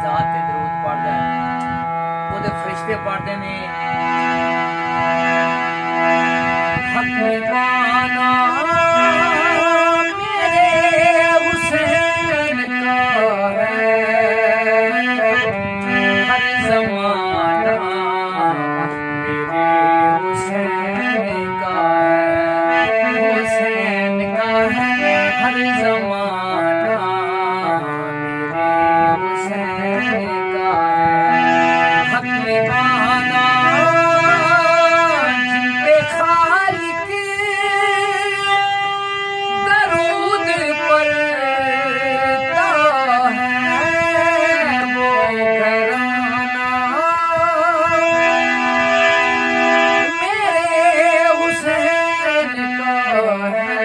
जात ते दरूद पढ़दा है ओदे फरिश्ते पढ़दे ने हक निभाना मेरे हुसैन का है हर ज़माना मेरे हुसैन का है हुसैन का है हर ज़माना मेरे हुसैन का है हक निभाना जिनपे खालिक दरूद पढ़ता है वो घराना मेरे हुसैन का है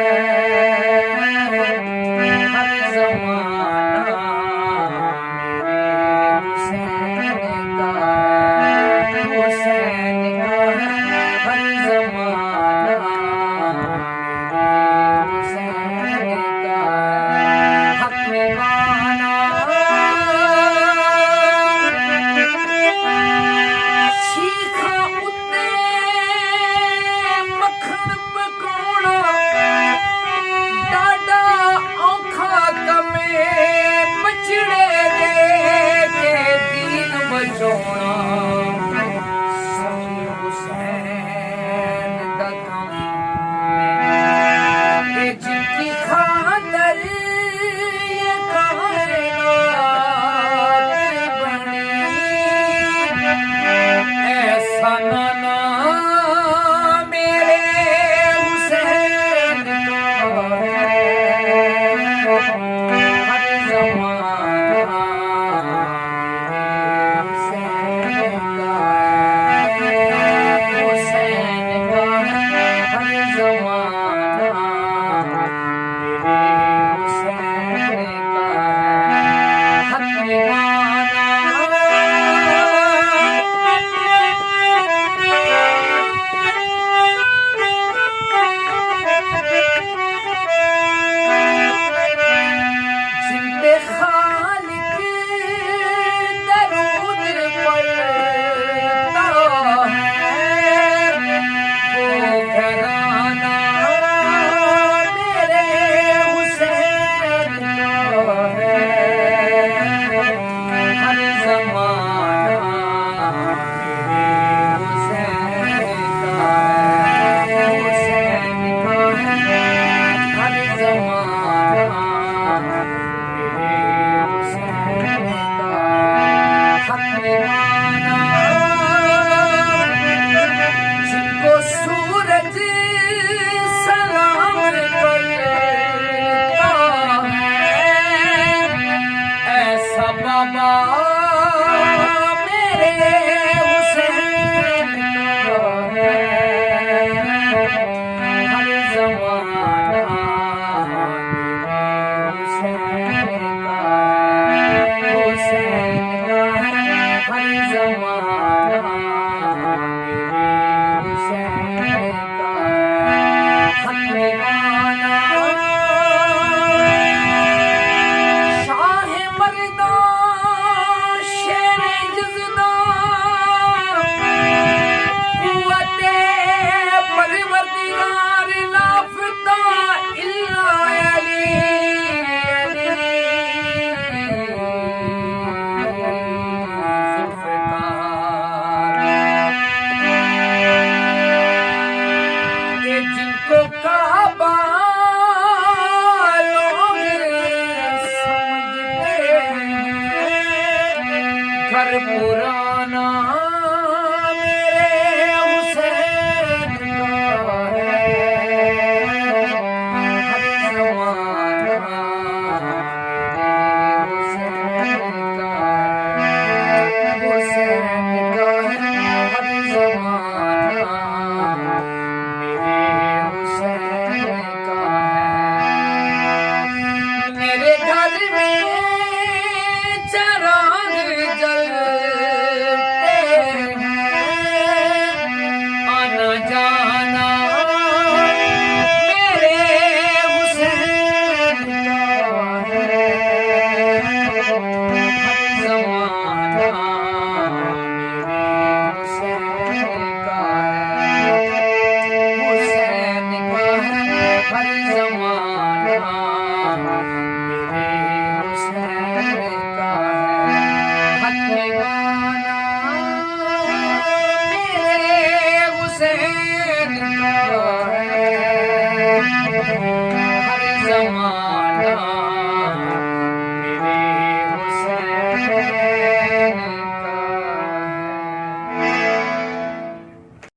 हर ज़माना मेरे हुसैन का है हुसैन का है हर ज़माना मेरे हुसैन का है हक निभाना सीखा उत्ते मक्खन पकाउणा डाडा औखा कमे बचड़े दे के दीन बचाउणा सही हुसैन दा कम ए जिनकी खातर ये कायनात बनी ऐसा नाना मेरे हुसैन का है हर ज़माना मेरे हुसैन का है हुसैन का है हर ज़माना मेरे हुसैन का है हक निभाना जिनपे खालिक दरूद पढ़ता है वो घराना मेरे हुसैन का है हर ज़माना मेरे हुसैन का है हुसैन का है हर ज़माना मेरे हुसैन का हक निभाना जिनको सूरज सलाम करता है ऐसा बाबा मेरे हुसैन का है हर ज़माना मेरे हुसैन का है हुसैन का है हर ज़माना मेरे हुसैन का है हक निभाना शाह मर्दा शेर जज़दा कुव्वते परवरदिगार लाफ़ता इल्ला अली अली ज़ुल्फ़िकार ये जिनको काबा लोग समझते हैं घर पुराना मेरे हुसैन का है हर ज़माना मेरे हुसैन का है हुसैन का है हर ज़माना मेरे हुसैन का है मेरे घर में चिराग जलते जमाना मेरे हुसैन का है, हुसैन का है हर जमाना मेरे हुसैन का है। हक गाना मेरे हुसैन का है, हर जमाना मेरे हुसैन